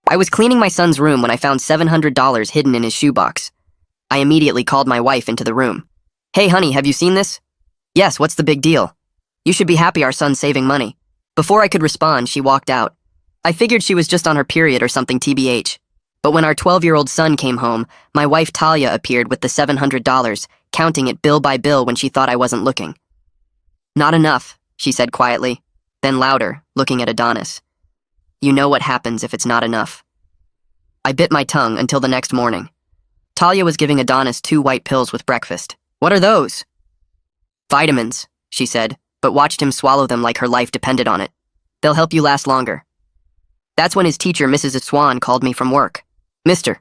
I was cleaning my son's room when I found $700 hidden in his shoebox. I immediately called my wife into the room. Hey honey, have you seen this? Yes, what's the big deal? You should be happy our son's saving money. Before I could respond, she walked out. I figured she was just on her period or something TBH. But when our 12-year-old son came home, my wife Talia appeared with the $700, counting it bill by bill when she thought I wasn't looking. Not enough, she said quietly, then louder, looking at Adonis. You know what happens if it's not enough. I bit my tongue until the next morning. Talia was giving Adonis 2 white pills with breakfast. What are those? Vitamins, she said, but watched him swallow them like her life depended on it. They'll help you last longer. That's when his teacher, Mrs. Swan, called me from work. Mr.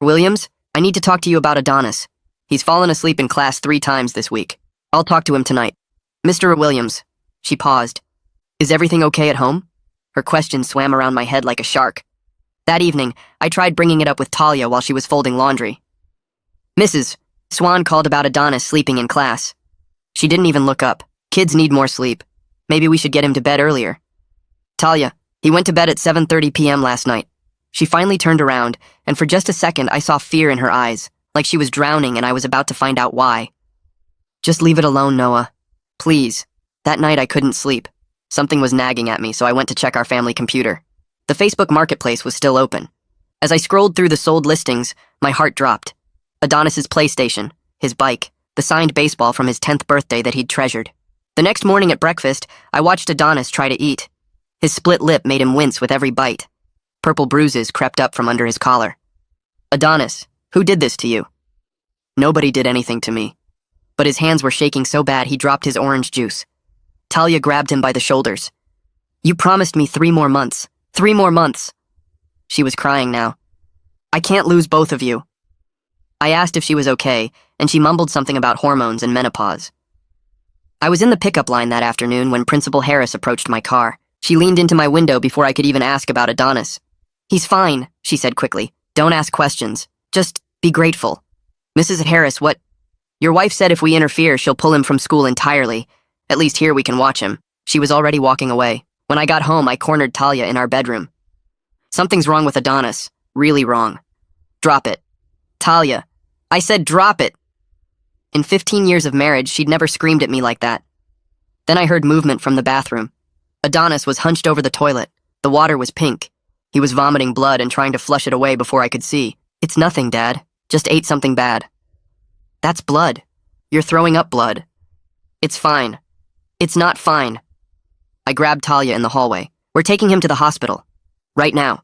Williams, I need to talk to you about Adonis. He's fallen asleep in class 3 times this week. I'll talk to him tonight. Mr. Williams. She paused. Is everything okay at home? Her question swam around my head like a shark. That evening, I tried bringing it up with Talia while she was folding laundry. Mrs. Swan called about Adonis sleeping in class. She didn't even look up. Kids need more sleep. Maybe we should get him to bed earlier. Talia, he went to bed at 7:30 p.m. last night. She finally turned around, and for just a second I saw fear in her eyes, like she was drowning and I was about to find out why. Just leave it alone, Noah. Please. That night I couldn't sleep. Something was nagging at me, so I went to check our family computer. The Facebook Marketplace was still open. As I scrolled through the sold listings, my heart dropped. Adonis's PlayStation, his bike, the signed baseball from his 10th birthday that he'd treasured. The next morning at breakfast, I watched Adonis try to eat. His split lip made him wince with every bite. Purple bruises crept up from under his collar. Adonis, who did this to you? Nobody did anything to me. But his hands were shaking so bad he dropped his orange juice. Talia grabbed him by the shoulders. You promised me 3 more months. 3 more months. She was crying now. I can't lose both of you. I asked if she was okay, and she mumbled something about hormones and menopause. I was in the pickup line that afternoon when Principal Harris approached my car. She leaned into my window before I could even ask about Adonis. He's fine, she said quickly. Don't ask questions. Just be grateful. Mrs. Harris, what? Your wife said if we interfere, she'll pull him from school entirely. At least here we can watch him. She was already walking away. When I got home, I cornered Talia in our bedroom. Something's wrong with Adonis. Really wrong. Drop it. Talia. I said drop it. In 15 years of marriage, she'd never screamed at me like that. Then I heard movement from the bathroom. Adonis was hunched over the toilet. The water was pink. He was vomiting blood and trying to flush it away before I could see. It's nothing, Dad. Just ate something bad. That's blood. You're throwing up blood. It's fine. It's not fine. I grabbed Talia in the hallway. We're taking him to the hospital. Right now.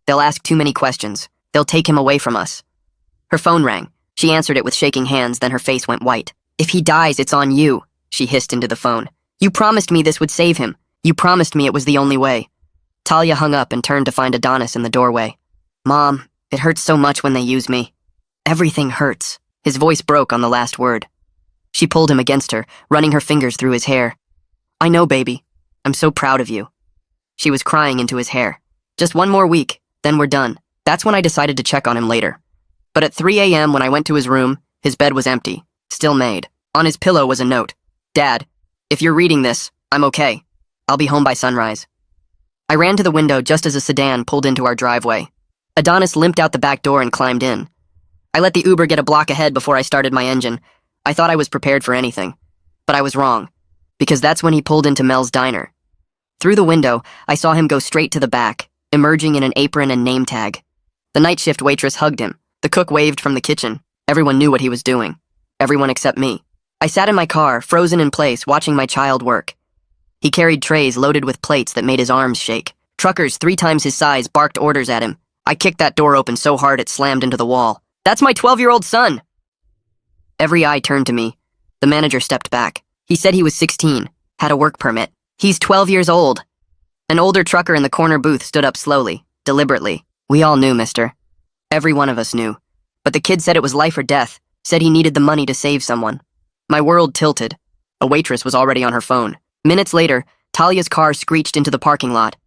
They'll ask too many questions. They'll take him away from us. Her phone rang. She answered it with shaking hands, then her face went white. If he dies, it's on you, she hissed into the phone. You promised me this would save him. You promised me it was the only way. Talia hung up and turned to find Adonis in the doorway. Mom, it hurts so much when they use me. Everything hurts. His voice broke on the last word. She pulled him against her, running her fingers through his hair. I know, baby. I'm so proud of you. She was crying into his hair. Just 1 more week, then we're done. That's when I decided to check on him later. But at 3 a.m. when I went to his room, his bed was empty, still made. On his pillow was a note. Dad, if you're reading this, I'm okay. I'll be home by sunrise. I ran to the window just as a sedan pulled into our driveway. Adonis limped out the back door and climbed in. I let the Uber get a block ahead before I started my engine. I thought I was prepared for anything. But I was wrong, because that's when he pulled into Mel's diner. Through the window, I saw him go straight to the back, emerging in an apron and name tag. The night shift waitress hugged him. The cook waved from the kitchen. Everyone knew what he was doing. Everyone except me. I sat in my car, frozen in place, watching my child work. He carried trays loaded with plates that made his arms shake. Truckers 3 times his size barked orders at him. I kicked that door open so hard it slammed into the wall. That's my 12-year-old son! Every eye turned to me. The manager stepped back. He said he was 16, had a work permit. He's 12 years old. An older trucker in the corner booth stood up slowly, deliberately. We all knew, mister. Every one of us knew. But the kid said it was life or death, said he needed the money to save someone. My world tilted. A waitress was already on her phone. Minutes later, Talia's car screeched into the parking lot.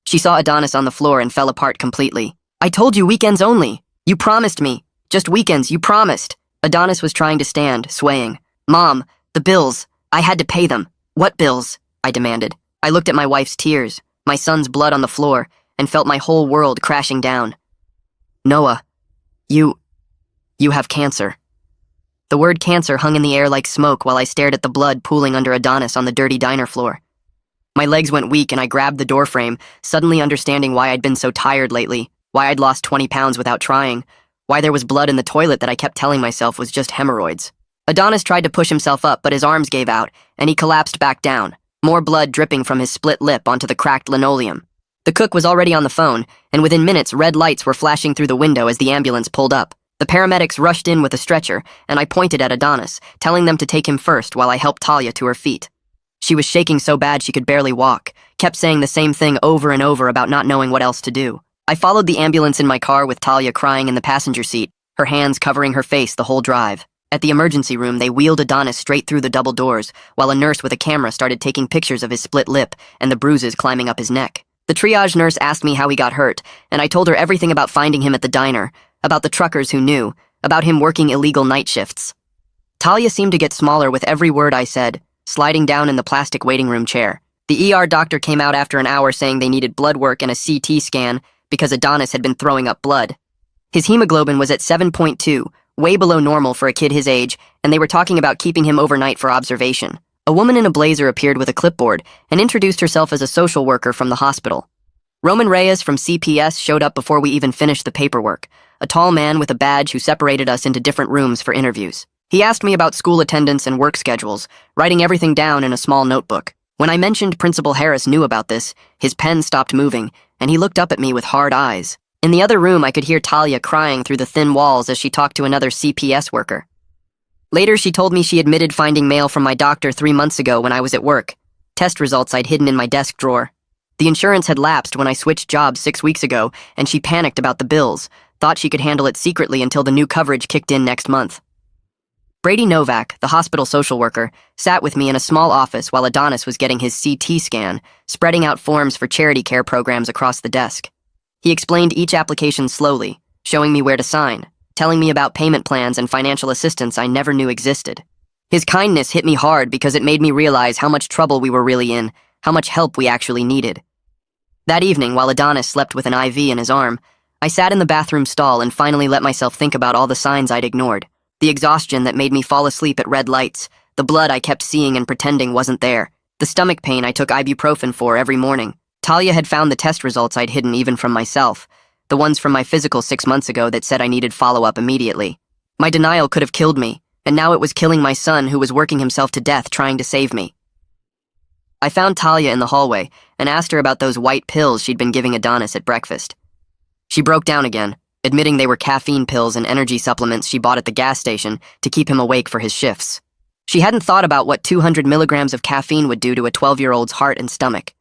She saw Adonis on the floor and fell apart completely. I told you weekends only. You promised me. Just weekends, you promised. Adonis was trying to stand, swaying. Mom, the bills. I had to pay them. What bills? I demanded. I looked at my wife's tears, my son's blood on the floor, and felt my whole world crashing down. "Noah, you have cancer." The word cancer hung in the air like smoke while I stared at the blood pooling under Adonis on the dirty diner floor. My legs went weak and I grabbed the doorframe, suddenly understanding why I'd been so tired lately, why I'd lost 20 pounds without trying, why there was blood in the toilet that I kept telling myself was just hemorrhoids. Adonis tried to push himself up, but his arms gave out, and he collapsed back down, more blood dripping from his split lip onto the cracked linoleum. The cook was already on the phone, and within minutes red lights were flashing through the window as the ambulance pulled up. The paramedics rushed in with a stretcher, and I pointed at Adonis, telling them to take him first while I helped Talia to her feet. She was shaking so bad she could barely walk, kept saying the same thing over and over about not knowing what else to do. I followed the ambulance in my car with Talia crying in the passenger seat, her hands covering her face the whole drive. At the emergency room, they wheeled Adonis straight through the double doors, while a nurse with a camera started taking pictures of his split lip and the bruises climbing up his neck. The triage nurse asked me how he got hurt, and I told her everything about finding him at the diner, about the truckers who knew, about him working illegal night shifts. Talia seemed to get smaller with every word I said, sliding down in the plastic waiting room chair. The ER doctor came out after an hour saying they needed blood work and a CT scan because Adonis had been throwing up blood. His hemoglobin was at 7.2, way below normal for a kid his age, and they were talking about keeping him overnight for observation. A woman in a blazer appeared with a clipboard and introduced herself as a social worker from the hospital. Roman Reyes from CPS showed up before we even finished the paperwork, a tall man with a badge who separated us into different rooms for interviews. He asked me about school attendance and work schedules, writing everything down in a small notebook. When I mentioned Principal Harris knew about this, his pen stopped moving, and he looked up at me with hard eyes. In the other room, I could hear Talia crying through the thin walls as she talked to another CPS worker. Later, she told me she admitted finding mail from my doctor 3 months ago when I was at work, test results I'd hidden in my desk drawer. The insurance had lapsed when I switched jobs 6 weeks ago, and she panicked about the bills, thought she could handle it secretly until the new coverage kicked in next month. Brady Novak, the hospital social worker, sat with me in a small office while Adonis was getting his CT scan, spreading out forms for charity care programs across the desk. He explained each application slowly, showing me where to sign, telling me about payment plans and financial assistance I never knew existed. His kindness hit me hard because it made me realize how much trouble we were really in, how much help we actually needed. That evening, while Adonis slept with an IV in his arm, I sat in the bathroom stall and finally let myself think about all the signs I'd ignored. The exhaustion that made me fall asleep at red lights, the blood I kept seeing and pretending wasn't there, the stomach pain I took ibuprofen for every morning. Talia had found the test results I'd hidden even from myself, the ones from my physical 6 months ago that said I needed follow-up immediately. My denial could have killed me, and now it was killing my son who was working himself to death trying to save me. I found Talia in the hallway and asked her about those white pills she'd been giving Adonis at breakfast. She broke down again, admitting they were caffeine pills and energy supplements she bought at the gas station to keep him awake for his shifts. She hadn't thought about what 200 milligrams of caffeine would do to a 12-year-old's heart and stomach.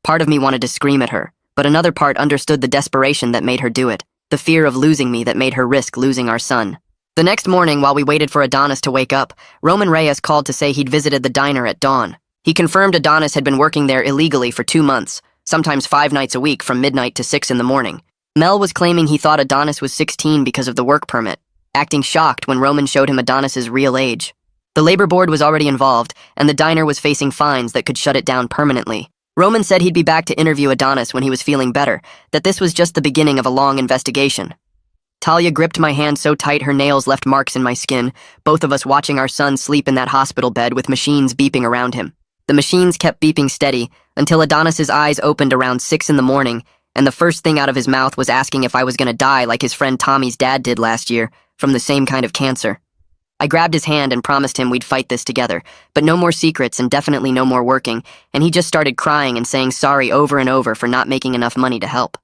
Part of me wanted to scream at her, but another part understood the desperation that made her do it, the fear of losing me that made her risk losing our son. The next morning, while we waited for Adonis to wake up, Roman Reyes called to say he'd visited the diner at dawn. He confirmed Adonis had been working there illegally for 2 months, sometimes 5 nights a week from midnight to 6 in the morning. Mel was claiming he thought Adonis was 16 because of the work permit, acting shocked when Roman showed him Adonis's real age. The labor board was already involved, and the diner was facing fines that could shut it down permanently. Roman said he'd be back to interview Adonis when he was feeling better, that this was just the beginning of a long investigation. Talia gripped my hand so tight her nails left marks in my skin, both of us watching our son sleep in that hospital bed with machines beeping around him. The machines kept beeping steady until Adonis's eyes opened around 6 in the morning, and the first thing out of his mouth was asking if I was gonna die like his friend Tommy's dad did last year, from the same kind of cancer. I grabbed his hand and promised him we'd fight this together, but no more secrets and definitely no more working, and he just started crying and saying sorry over and over for not making enough money to help.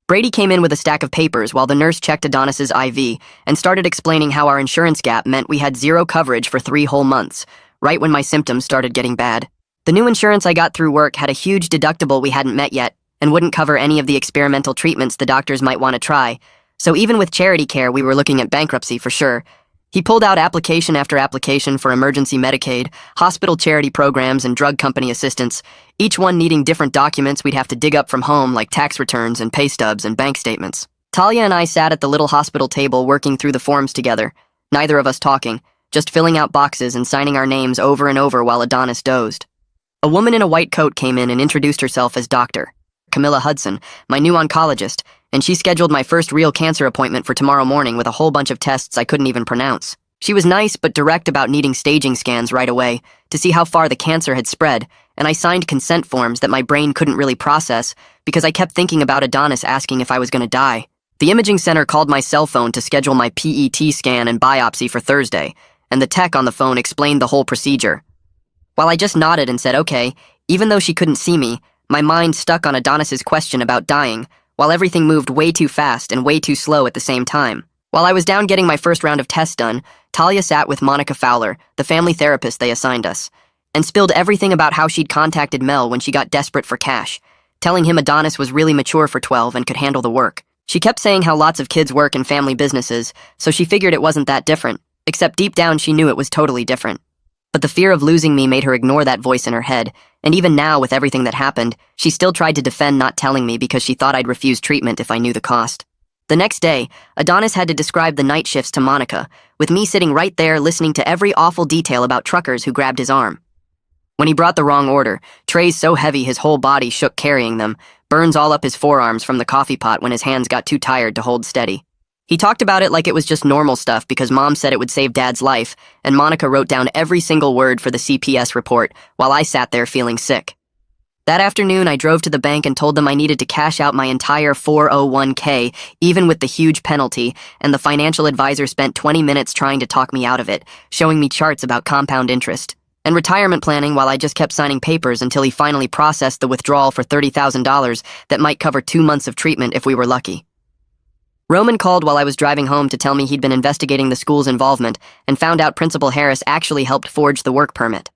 Brady came in with a stack of papers while the nurse checked Adonis's IV and started explaining how our insurance gap meant we had 0 coverage for 3 whole months, right when my symptoms started getting bad. The new insurance I got through work had a huge deductible we hadn't met yet, and wouldn't cover any of the experimental treatments the doctors might want to try, so even with charity care we were looking at bankruptcy for sure. He pulled out application after application for emergency Medicaid, hospital charity programs, and drug company assistance, each one needing different documents we'd have to dig up from home like tax returns and pay stubs and bank statements. Talia and I sat at the little hospital table working through the forms together, neither of us talking, just filling out boxes and signing our names over and over while Adonis dozed. A woman in a white coat came in and introduced herself as Doctor. Camilla Hudson, my new oncologist, and she scheduled my first real cancer appointment for tomorrow morning with a whole bunch of tests I couldn't even pronounce. She was nice but direct about needing staging scans right away to see how far the cancer had spread, and I signed consent forms that my brain couldn't really process because I kept thinking about Adonis asking if I was going to die. The imaging center called my cell phone to schedule my PET scan and biopsy for Thursday, and the tech on the phone explained the whole procedure. While I just nodded and said okay, even though she couldn't see me, my mind stuck on Adonis's question about dying, while everything moved way too fast and way too slow at the same time. While I was down getting my first round of tests done, Talia sat with Monica Fowler, the family therapist they assigned us, and spilled everything about how she'd contacted Mel when she got desperate for cash, telling him Adonis was really mature for 12 and could handle the work. She kept saying how lots of kids work in family businesses, so she figured it wasn't that different, except deep down she knew it was totally different. But the fear of losing me made her ignore that voice in her head, and even now, with everything that happened, she still tried to defend not telling me because she thought I'd refuse treatment if I knew the cost. The next day, Adonis had to describe the night shifts to Monica, with me sitting right there listening to every awful detail about truckers who grabbed his arm. When he brought the wrong order, trays so heavy his whole body shook carrying them, burns all up his forearms from the coffee pot when his hands got too tired to hold steady. He talked about it like it was just normal stuff because Mom said it would save Dad's life, and Monica wrote down every single word for the CPS report while I sat there feeling sick. That afternoon, I drove to the bank and told them I needed to cash out my entire 401k, even with the huge penalty, and the financial advisor spent 20 minutes trying to talk me out of it, showing me charts about compound interest and retirement planning while I just kept signing papers until he finally processed the withdrawal for $30,000 that might cover 2 months of treatment if we were lucky. Roman called while I was driving home to tell me he'd been investigating the school's involvement and found out Principal Harris actually helped forge the work permit,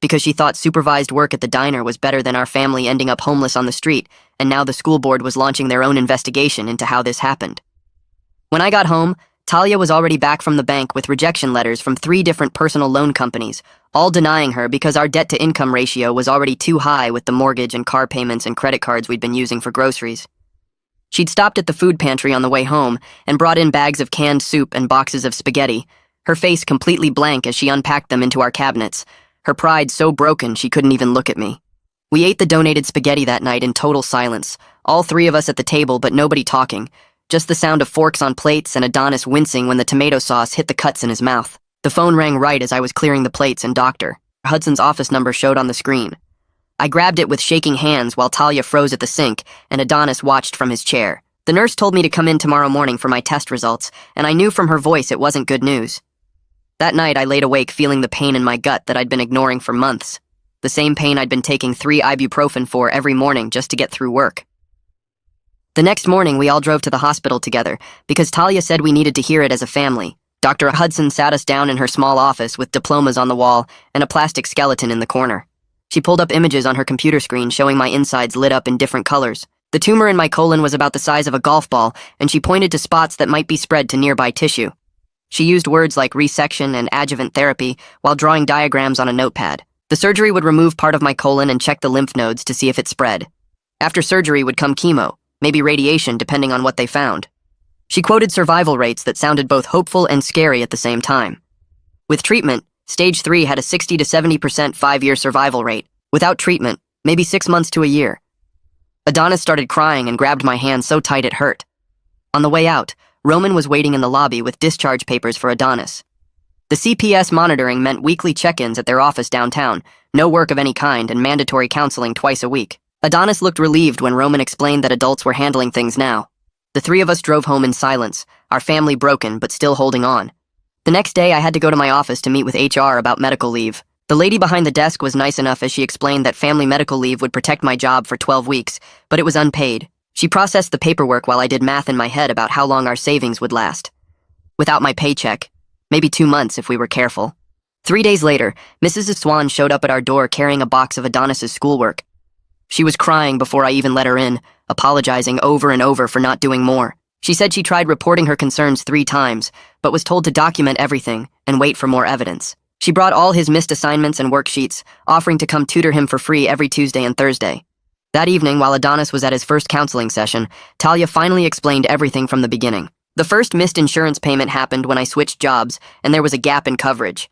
because she thought supervised work at the diner was better than our family ending up homeless on the street, and now the school board was launching their own investigation into how this happened. When I got home, Talia was already back from the bank with rejection letters from 3 different personal loan companies, all denying her because our debt-to-income ratio was already too high with the mortgage and car payments and credit cards we'd been using for groceries. She'd stopped at the food pantry on the way home and brought in bags of canned soup and boxes of spaghetti, her face completely blank as she unpacked them into our cabinets, her pride so broken she couldn't even look at me. We ate the donated spaghetti that night in total silence, all 3 of us at the table but nobody talking, just the sound of forks on plates and Adonis wincing when the tomato sauce hit the cuts in his mouth. The phone rang right as I was clearing the plates and Dr. Hudson's office number showed on the screen. I grabbed it with shaking hands while Talia froze at the sink and Adonis watched from his chair. The nurse told me to come in tomorrow morning for my test results, and I knew from her voice it wasn't good news. That night, I laid awake feeling the pain in my gut that I'd been ignoring for months, the same pain I'd been taking 3 ibuprofen for every morning just to get through work. The next morning, we all drove to the hospital together because Talia said we needed to hear it as a family. Dr. Hudson sat us down in her small office with diplomas on the wall and a plastic skeleton in the corner. She pulled up images on her computer screen showing my insides lit up in different colors. The tumor in my colon was about the size of a golf ball, and she pointed to spots that might be spread to nearby tissue. She used words like resection and adjuvant therapy while drawing diagrams on a notepad. The surgery would remove part of my colon and check the lymph nodes to see if it spread. After surgery would come chemo, maybe radiation depending on what they found. She quoted survival rates that sounded both hopeful and scary at the same time. With treatment, stage 3 had a 60 to 70% 5-year survival rate. Without treatment, maybe 6 months to a year. Adonis started crying and grabbed my hand so tight it hurt. On the way out, Roman was waiting in the lobby with discharge papers for Adonis. The CPS monitoring meant weekly check-ins at their office downtown, no work of any kind, and mandatory counseling twice a week. Adonis looked relieved when Roman explained that adults were handling things now. The 3 of us drove home in silence, our family broken but still holding on. The next day, I had to go to my office to meet with HR about medical leave. The lady behind the desk was nice enough as she explained that family medical leave would protect my job for 12 weeks, but it was unpaid. She processed the paperwork while I did math in my head about how long our savings would last. Without my paycheck, maybe 2 months if we were careful. 3 days later, Mrs. Swan showed up at our door carrying a box of Adonis's schoolwork. She was crying before I even let her in, apologizing over and over for not doing more. She said she tried reporting her concerns 3 times, but was told to document everything and wait for more evidence. She brought all his missed assignments and worksheets, offering to come tutor him for free every Tuesday and Thursday. That evening, while Adonis was at his first counseling session, Talia finally explained everything from the beginning. The first missed insurance payment happened when I switched jobs, and there was a gap in coverage.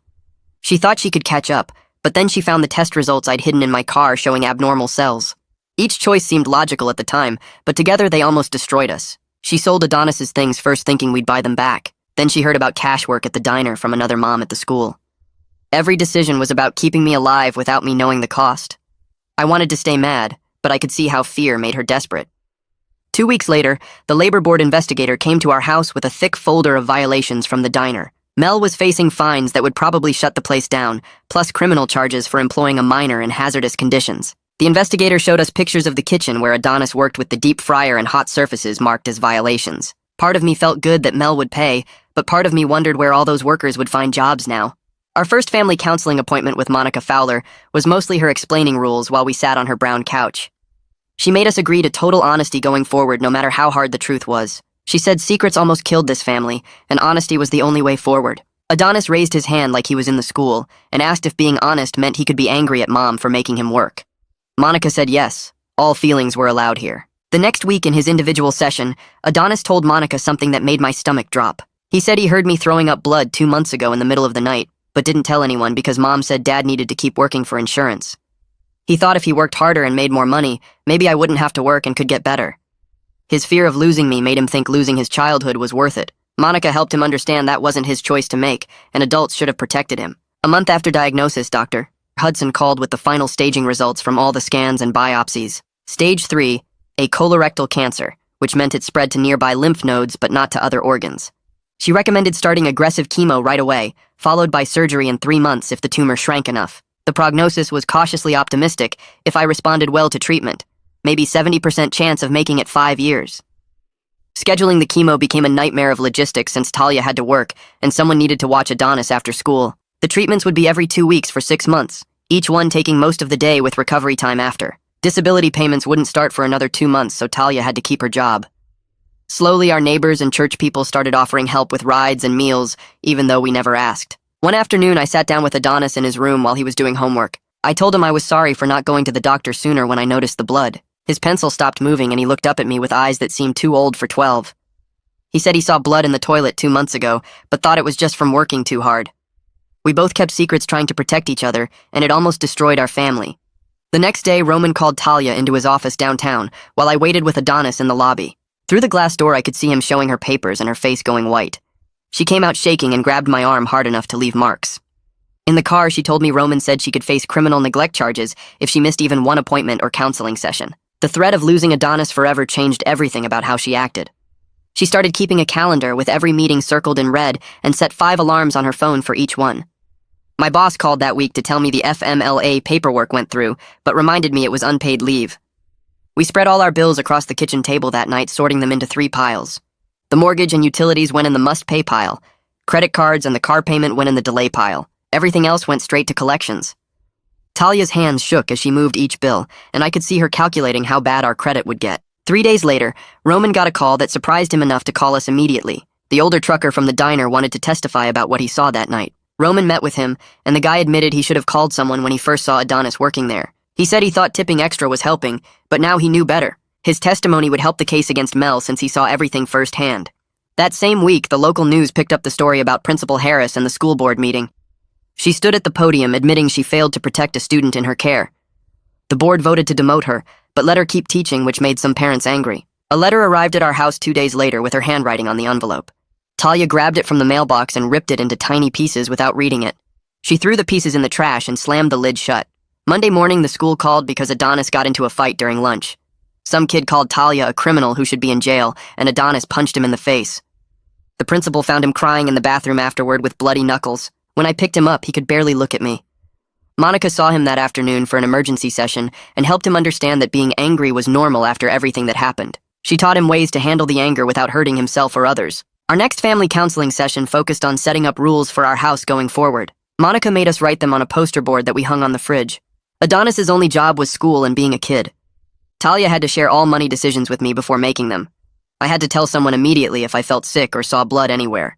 She thought she could catch up, but then she found the test results I'd hidden in my car showing abnormal cells. Each choice seemed logical at the time, but together they almost destroyed us. She sold Adonis's things first thinking we'd buy them back. Then she heard about cash work at the diner from another mom at the school. Every decision was about keeping me alive without me knowing the cost. I wanted to stay mad, but I could see how fear made her desperate. 2 weeks later, the labor board investigator came to our house with a thick folder of violations from the diner. Mel was facing fines that would probably shut the place down, plus criminal charges for employing a minor in hazardous conditions. The investigator showed us pictures of the kitchen where Adonis worked with the deep fryer and hot surfaces marked as violations. Part of me felt good that Mel would pay, but part of me wondered where all those workers would find jobs now. Our first family counseling appointment with Monica Fowler was mostly her explaining rules while we sat on her brown couch. She made us agree to total honesty going forward no matter how hard the truth was. She said secrets almost killed this family, and honesty was the only way forward. Adonis raised his hand like he was in the school, and asked if being honest meant he could be angry at Mom for making him work. Monica said yes, all feelings were allowed here. The next week in his individual session, Adonis told Monica something that made my stomach drop. He said he heard me throwing up blood 2 months ago in the middle of the night, but didn't tell anyone because Mom said Dad needed to keep working for insurance. He thought if he worked harder and made more money, maybe I wouldn't have to work and could get better. His fear of losing me made him think losing his childhood was worth it. Monica helped him understand that wasn't his choice to make, and adults should have protected him. A month after diagnosis, Dr. Hudson called with the final staging results from all the scans and biopsies. Stage 3, a colorectal cancer, which meant it spread to nearby lymph nodes but not to other organs. She recommended starting aggressive chemo right away, followed by surgery in 3 months if the tumor shrank enough. The prognosis was cautiously optimistic if I responded well to treatment, maybe 70% chance of making it 5 years. Scheduling the chemo became a nightmare of logistics since Talia had to work and someone needed to watch Adonis after school. The treatments would be every 2 weeks for 6 months, each one taking most of the day with recovery time after. Disability payments wouldn't start for another 2 months, so Talia had to keep her job. Slowly, our neighbors and church people started offering help with rides and meals, even though we never asked. One afternoon, I sat down with Adonis in his room while he was doing homework. I told him I was sorry for not going to the doctor sooner when I noticed the blood. His pencil stopped moving and he looked up at me with eyes that seemed too old for 12. He said he saw blood in the toilet 2 months ago, but thought it was just from working too hard. We both kept secrets trying to protect each other, and it almost destroyed our family. The next day, Roman called Talia into his office downtown, while I waited with Adonis in the lobby. Through the glass door, I could see him showing her papers and her face going white. She came out shaking and grabbed my arm hard enough to leave marks. In the car, she told me Roman said she could face criminal neglect charges if she missed even one appointment or counseling session. The threat of losing Adonis forever changed everything about how she acted. She started keeping a calendar with every meeting circled in red and set 5 alarms on her phone for each one. My boss called that week to tell me the FMLA paperwork went through, but reminded me it was unpaid leave. We spread all our bills across the kitchen table that night, sorting them into 3 piles. The mortgage and utilities went in the must-pay pile. Credit cards and the car payment went in the delay pile. Everything else went straight to collections. Talia's hands shook as she moved each bill, and I could see her calculating how bad our credit would get. 3 days later, Roman got a call that surprised him enough to call us immediately. The older trucker from the diner wanted to testify about what he saw that night. Roman met with him, and the guy admitted he should have called someone when he first saw Adonis working there. He said he thought tipping extra was helping, but now he knew better. His testimony would help the case against Mel since he saw everything firsthand. That same week, the local news picked up the story about Principal Harris and the school board meeting. She stood at the podium admitting she failed to protect a student in her care. The board voted to demote her, but let her keep teaching, which made some parents angry. A letter arrived at our house 2 days later with her handwriting on the envelope. Talia grabbed it from the mailbox and ripped it into tiny pieces without reading it. She threw the pieces in the trash and slammed the lid shut. Monday morning, the school called because Adonis got into a fight during lunch. Some kid called Talia a criminal who should be in jail, and Adonis punched him in the face. The principal found him crying in the bathroom afterward with bloody knuckles. When I picked him up, he could barely look at me. Monica saw him that afternoon for an emergency session and helped him understand that being angry was normal after everything that happened. She taught him ways to handle the anger without hurting himself or others. Our next family counseling session focused on setting up rules for our house going forward. Monica made us write them on a poster board that we hung on the fridge. Adonis's only job was school and being a kid. Talia had to share all money decisions with me before making them. I had to tell someone immediately if I felt sick or saw blood anywhere.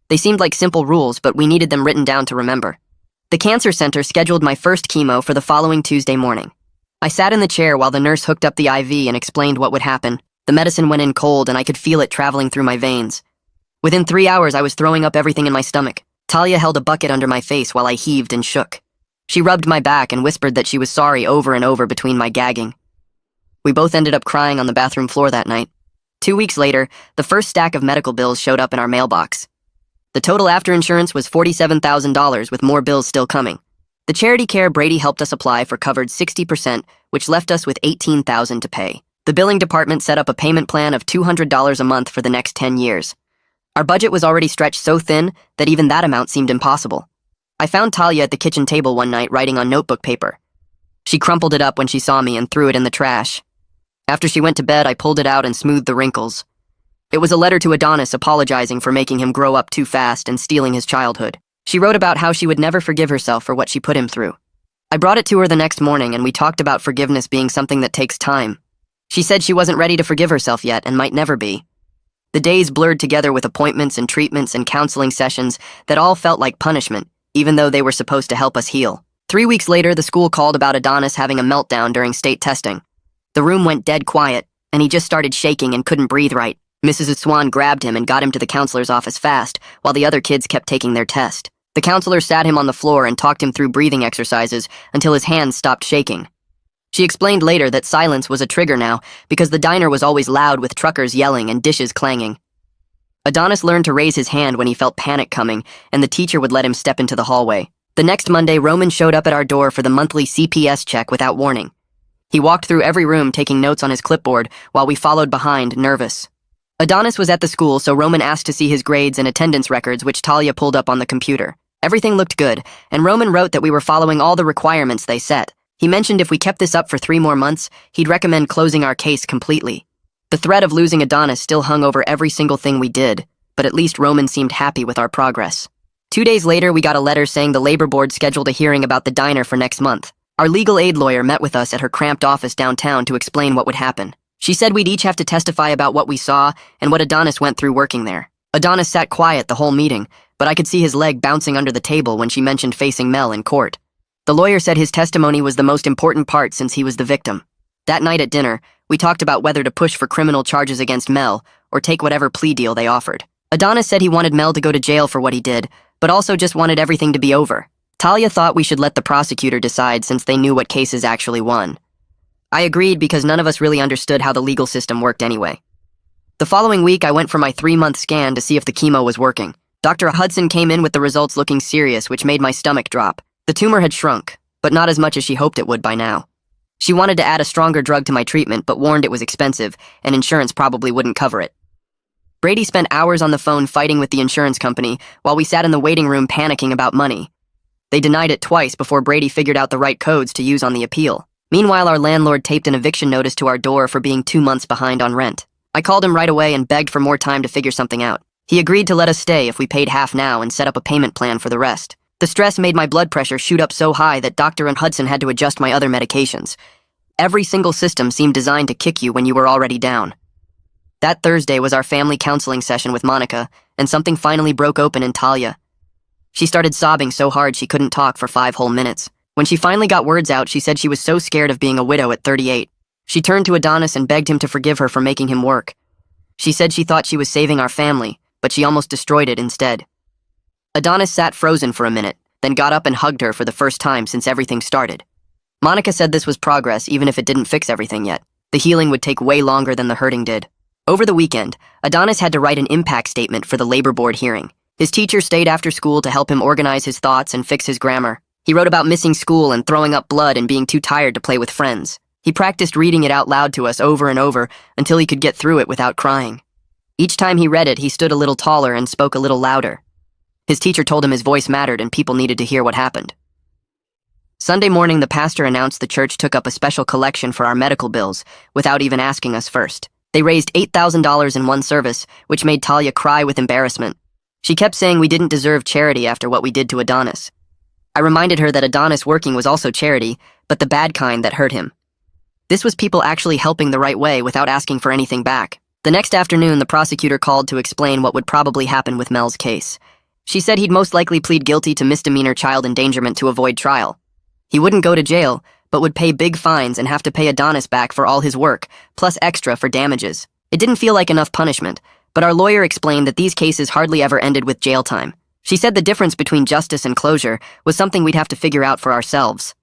They seemed like simple rules, but we needed them written down to remember. The cancer center scheduled my first chemo for the following Tuesday morning. I sat in the chair while the nurse hooked up the IV and explained what would happen. The medicine went in cold and I could feel it traveling through my veins. Within 3 hours, I was throwing up everything in my stomach. Talia held a bucket under my face while I heaved and shook. She rubbed my back and whispered that she was sorry over and over between my gagging. We both ended up crying on the bathroom floor that night. 2 weeks later, the first stack of medical bills showed up in our mailbox. The total after insurance was $47,000, with more bills still coming. The charity care Brady helped us apply for covered 60%, which left us with $18,000 to pay. The billing department set up a payment plan of $200 a month for the next 10 years. Our budget was already stretched so thin that even that amount seemed impossible. I found Talia at the kitchen table one night writing on notebook paper. She crumpled it up when she saw me and threw it in the trash. After she went to bed, I pulled it out and smoothed the wrinkles. It was a letter to Adonis apologizing for making him grow up too fast and stealing his childhood. She wrote about how she would never forgive herself for what she put him through. I brought it to her the next morning and we talked about forgiveness being something that takes time. She said she wasn't ready to forgive herself yet and might never be. The days blurred together with appointments and treatments and counseling sessions that all felt like punishment, even though they were supposed to help us heal. 3 weeks later, the school called about Adonis having a meltdown during state testing. The room went dead quiet, and he just started shaking and couldn't breathe right. Mrs. Swan grabbed him and got him to the counselor's office fast, while the other kids kept taking their test. The counselor sat him on the floor and talked him through breathing exercises until his hands stopped shaking. She explained later that silence was a trigger now because the diner was always loud with truckers yelling and dishes clanging. Adonis learned to raise his hand when he felt panic coming, and the teacher would let him step into the hallway. The next Monday, Roman showed up at our door for the monthly CPS check without warning. He walked through every room taking notes on his clipboard while we followed behind, nervous. Adonis was at the school, so Roman asked to see his grades and attendance records, which Talia pulled up on the computer. Everything looked good, and Roman wrote that we were following all the requirements they set. He mentioned if we kept this up for 3 more months, he'd recommend closing our case completely. The threat of losing Adonis still hung over every single thing we did, but at least Roman seemed happy with our progress. 2 days later, we got a letter saying the labor board scheduled a hearing about the diner for next month. Our legal aid lawyer met with us at her cramped office downtown to explain what would happen. She said we'd each have to testify about what we saw and what Adonis went through working there. Adonis sat quiet the whole meeting, but I could see his leg bouncing under the table when she mentioned facing Mel in court. The lawyer said his testimony was the most important part since he was the victim. That night at dinner, we talked about whether to push for criminal charges against Mel or take whatever plea deal they offered. Adonis said he wanted Mel to go to jail for what he did, but also just wanted everything to be over. Talia thought we should let the prosecutor decide since they knew what cases actually won. I agreed because none of us really understood how the legal system worked anyway. The following week, I went for my 3-month scan to see if the chemo was working. Dr. Hudson came in with the results looking serious, which made my stomach drop. The tumor had shrunk, but not as much as she hoped it would by now. She wanted to add a stronger drug to my treatment, but warned it was expensive, and insurance probably wouldn't cover it. Brady spent hours on the phone fighting with the insurance company while we sat in the waiting room panicking about money. They denied it twice before Brady figured out the right codes to use on the appeal. Meanwhile, our landlord taped an eviction notice to our door for being 2 months behind on rent. I called him right away and begged for more time to figure something out. He agreed to let us stay if we paid half now and set up a payment plan for the rest. The stress made my blood pressure shoot up so high that Dr. Hudson had to adjust my other medications. Every single system seemed designed to kick you when you were already down. That Thursday was our family counseling session with Monica, and something finally broke open in Talia. She started sobbing so hard she couldn't talk for 5 whole minutes. When she finally got words out, she said she was so scared of being a widow at 38. She turned to Adonis and begged him to forgive her for making him work. She said she thought she was saving our family, but she almost destroyed it instead. Adonis sat frozen for a minute, then got up and hugged her for the first time since everything started. Monica said this was progress even if it didn't fix everything yet. The healing would take way longer than the hurting did. Over the weekend, Adonis had to write an impact statement for the labor board hearing. His teacher stayed after school to help him organize his thoughts and fix his grammar. He wrote about missing school and throwing up blood and being too tired to play with friends. He practiced reading it out loud to us over and over until he could get through it without crying. Each time he read it, he stood a little taller and spoke a little louder. His teacher told him his voice mattered and people needed to hear what happened. Sunday morning, the pastor announced the church took up a special collection for our medical bills without even asking us first. They raised $8,000 in one service, which made Talia cry with embarrassment. She kept saying we didn't deserve charity after what we did to Adonis. I reminded her that Adonis working was also charity, but the bad kind that hurt him. This was people actually helping the right way without asking for anything back. The next afternoon, the prosecutor called to explain what would probably happen with Mel's case. She said he'd most likely plead guilty to misdemeanor child endangerment to avoid trial. He wouldn't go to jail, but would pay big fines and have to pay Adonis back for all his work, plus extra for damages. It didn't feel like enough punishment, but our lawyer explained that these cases hardly ever ended with jail time. She said the difference between justice and closure was something we'd have to figure out for ourselves.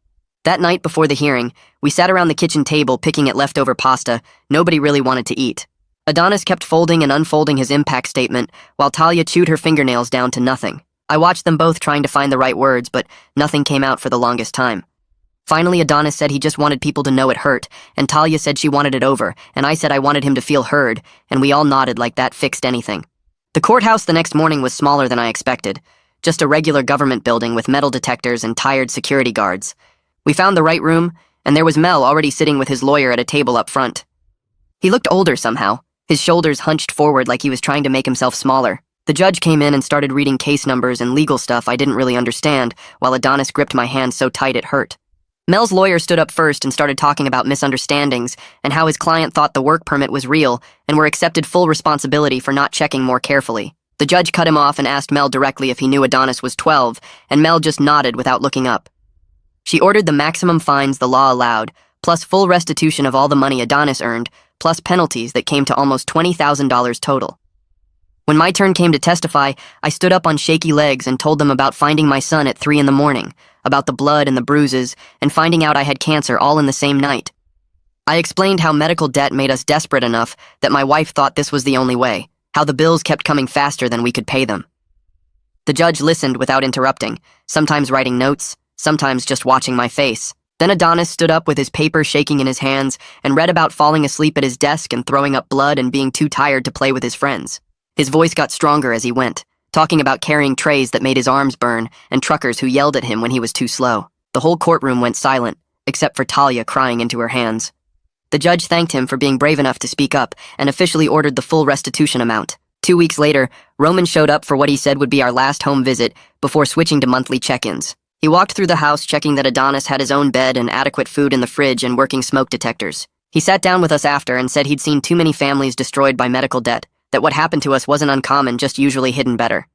That night before the hearing, we sat around the kitchen table picking at leftover pasta. Nobody really wanted to eat. Adonis kept folding and unfolding his impact statement, while Talia chewed her fingernails down to nothing. I watched them both trying to find the right words, but nothing came out for the longest time. Finally, Adonis said he just wanted people to know it hurt, and Talia said she wanted it over, and I said I wanted him to feel heard, and we all nodded like that fixed anything. The courthouse the next morning was smaller than I expected. Just a regular government building with metal detectors and tired security guards. We found the right room, and there was Mel already sitting with his lawyer at a table up front. He looked older somehow, his shoulders hunched forward like he was trying to make himself smaller. The judge came in and started reading case numbers and legal stuff I didn't really understand, while Adonis gripped my hand so tight it hurt. Mel's lawyer stood up first and started talking about misunderstandings and how his client thought the work permit was real and were accepted full responsibility for not checking more carefully. The judge cut him off and asked Mel directly if he knew Adonis was 12, and Mel just nodded without looking up. She ordered the maximum fines the law allowed, plus full restitution of all the money Adonis earned, plus penalties that came to almost $20,000 total. When my turn came to testify, I stood up on shaky legs and told them about finding my son at 3 a.m, about the blood and the bruises, and finding out I had cancer all in the same night. I explained how medical debt made us desperate enough that my wife thought this was the only way, how the bills kept coming faster than we could pay them. The judge listened without interrupting, sometimes writing notes, sometimes just watching my face. Then Adonis stood up with his paper shaking in his hands and read about falling asleep at his desk and throwing up blood and being too tired to play with his friends. His voice got stronger as he went, talking about carrying trays that made his arms burn and truckers who yelled at him when he was too slow. The whole courtroom went silent, except for Talia crying into her hands. The judge thanked him for being brave enough to speak up and officially ordered the full restitution amount. 2 weeks later, Roman showed up for what he said would be our last home visit before switching to monthly check-ins. He walked through the house checking that Adonis had his own bed and adequate food in the fridge and working smoke detectors. He sat down with us after and said he'd seen too many families destroyed by medical debt, that what happened to us wasn't uncommon, just usually hidden better.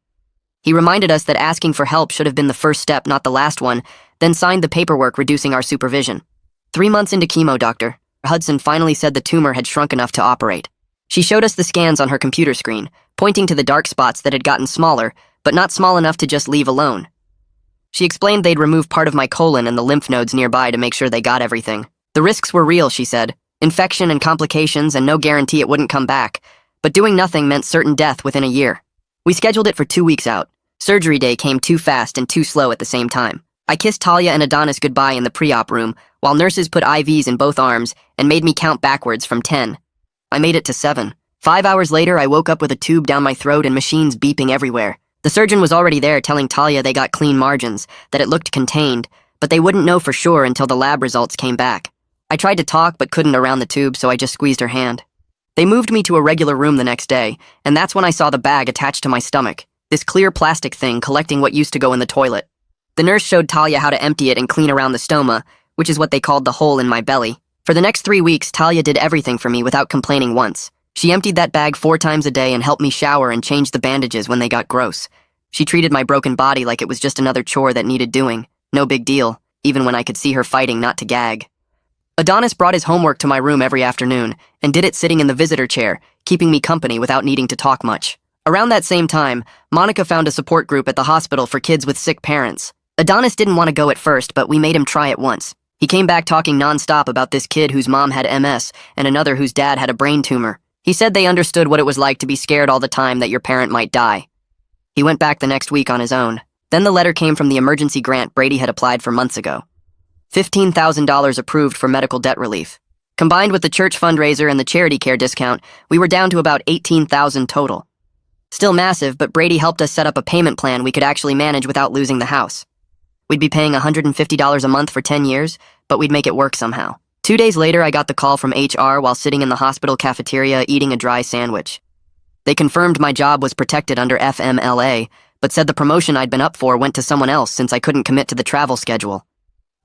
He reminded us that asking for help should have been the first step, not the last one, then signed the paperwork reducing our supervision. 3 months into chemo, Dr. Hudson finally said the tumor had shrunk enough to operate. She showed us the scans on her computer screen, pointing to the dark spots that had gotten smaller, but not small enough to just leave alone. She explained they'd remove part of my colon and the lymph nodes nearby to make sure they got everything. The risks were real, she said. Infection and complications and no guarantee it wouldn't come back. But doing nothing meant certain death within a year. We scheduled it for 2 weeks out. Surgery day came too fast and too slow at the same time. I kissed Talia and Adonis goodbye in the pre-op room, while nurses put IVs in both arms and made me count backwards from 10. I made it to 7. 5 hours later, I woke up with a tube down my throat and machines beeping everywhere. The surgeon was already there telling Talia they got clean margins, that it looked contained, but they wouldn't know for sure until the lab results came back. I tried to talk but couldn't around the tube, so I just squeezed her hand. They moved me to a regular room the next day, and that's when I saw the bag attached to my stomach, this clear plastic thing collecting what used to go in the toilet. The nurse showed Talia how to empty it and clean around the stoma, which is what they called the hole in my belly. For the next 3 weeks, Talia did everything for me without complaining once. She emptied that bag 4 times a day and helped me shower and change the bandages when they got gross. She treated my broken body like it was just another chore that needed doing. No big deal, even when I could see her fighting not to gag. Adonis brought his homework to my room every afternoon and did it sitting in the visitor chair, keeping me company without needing to talk much. Around that same time, Monica found a support group at the hospital for kids with sick parents. Adonis didn't want to go at first, but we made him try it once. He came back talking nonstop about this kid whose mom had MS and another whose dad had a brain tumor. He said they understood what it was like to be scared all the time that your parent might die. He went back the next week on his own. Then the letter came from the emergency grant Brady had applied for months ago. $15,000 approved for medical debt relief. Combined with the church fundraiser and the charity care discount, we were down to about $18,000 total. Still massive, but Brady helped us set up a payment plan we could actually manage without losing the house. We'd be paying $150 a month for 10 years, but we'd make it work somehow. 2 days later, I got the call from HR while sitting in the hospital cafeteria eating a dry sandwich. They confirmed my job was protected under FMLA, but said the promotion I'd been up for went to someone else since I couldn't commit to the travel schedule.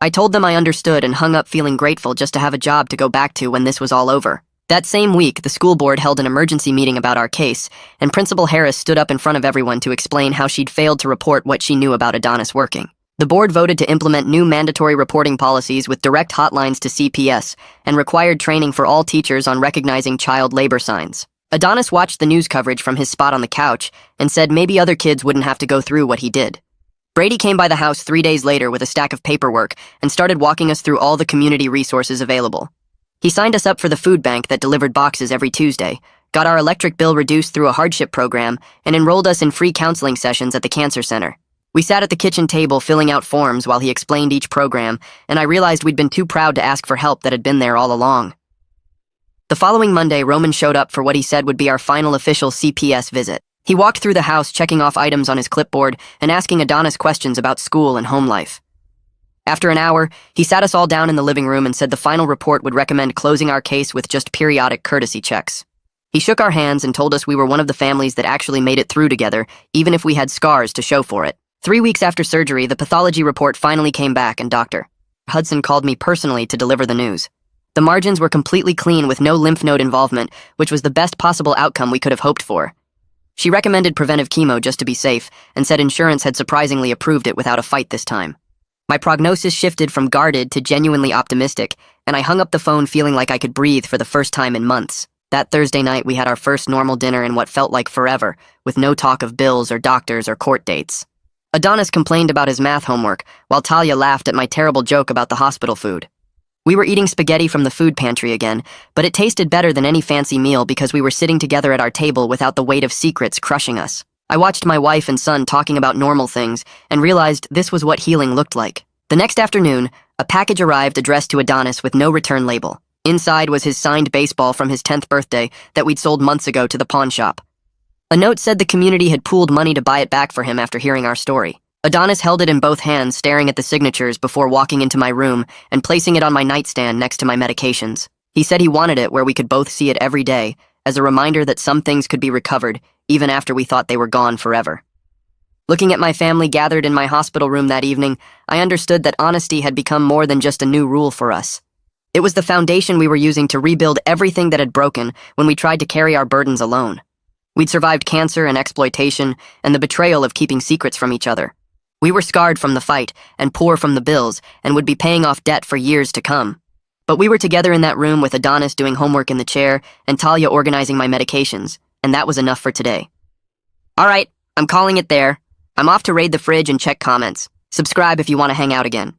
I told them I understood and hung up feeling grateful just to have a job to go back to when this was all over. That same week, the school board held an emergency meeting about our case, and Principal Harris stood up in front of everyone to explain how she'd failed to report what she knew about Adonis working. The board voted to implement new mandatory reporting policies with direct hotlines to CPS and required training for all teachers on recognizing child labor signs. Adonis watched the news coverage from his spot on the couch and said maybe other kids wouldn't have to go through what he did. Brady came by the house 3 days later with a stack of paperwork and started walking us through all the community resources available. He signed us up for the food bank that delivered boxes every Tuesday, got our electric bill reduced through a hardship program, and enrolled us in free counseling sessions at the cancer center. We sat at the kitchen table filling out forms while he explained each program, and I realized we'd been too proud to ask for help that had been there all along. The following Monday, Roman showed up for what he said would be our final official CPS visit. He walked through the house checking off items on his clipboard and asking Adonis questions about school and home life. After an hour, he sat us all down in the living room and said the final report would recommend closing our case with just periodic courtesy checks. He shook our hands and told us we were one of the families that actually made it through together, even if we had scars to show for it. 3 weeks after surgery, the pathology report finally came back, and Dr. Hudson called me personally to deliver the news. The margins were completely clean with no lymph node involvement, which was the best possible outcome we could have hoped for. She recommended preventive chemo just to be safe, and said insurance had surprisingly approved it without a fight this time. My prognosis shifted from guarded to genuinely optimistic, and I hung up the phone feeling like I could breathe for the first time in months. That Thursday night, we had our first normal dinner in what felt like forever, with no talk of bills or doctors or court dates. Adonis complained about his math homework, while Talia laughed at my terrible joke about the hospital food. We were eating spaghetti from the food pantry again, but it tasted better than any fancy meal because we were sitting together at our table without the weight of secrets crushing us. I watched my wife and son talking about normal things and realized this was what healing looked like. The next afternoon, a package arrived addressed to Adonis with no return label. Inside was his signed baseball from his 10th birthday that we'd sold months ago to the pawn shop. A note said the community had pooled money to buy it back for him after hearing our story. Adonis held it in both hands, staring at the signatures before walking into my room and placing it on my nightstand next to my medications. He said he wanted it where we could both see it every day, as a reminder that some things could be recovered, even after we thought they were gone forever. Looking at my family gathered in my hospital room that evening, I understood that honesty had become more than just a new rule for us. It was the foundation we were using to rebuild everything that had broken when we tried to carry our burdens alone. We'd survived cancer and exploitation and the betrayal of keeping secrets from each other. We were scarred from the fight and poor from the bills and would be paying off debt for years to come. But we were together in that room with Adonis doing homework in the chair and Talia organizing my medications, and that was enough for today. All right, I'm calling it there. I'm off to raid the fridge and check comments. Subscribe if you want to hang out again.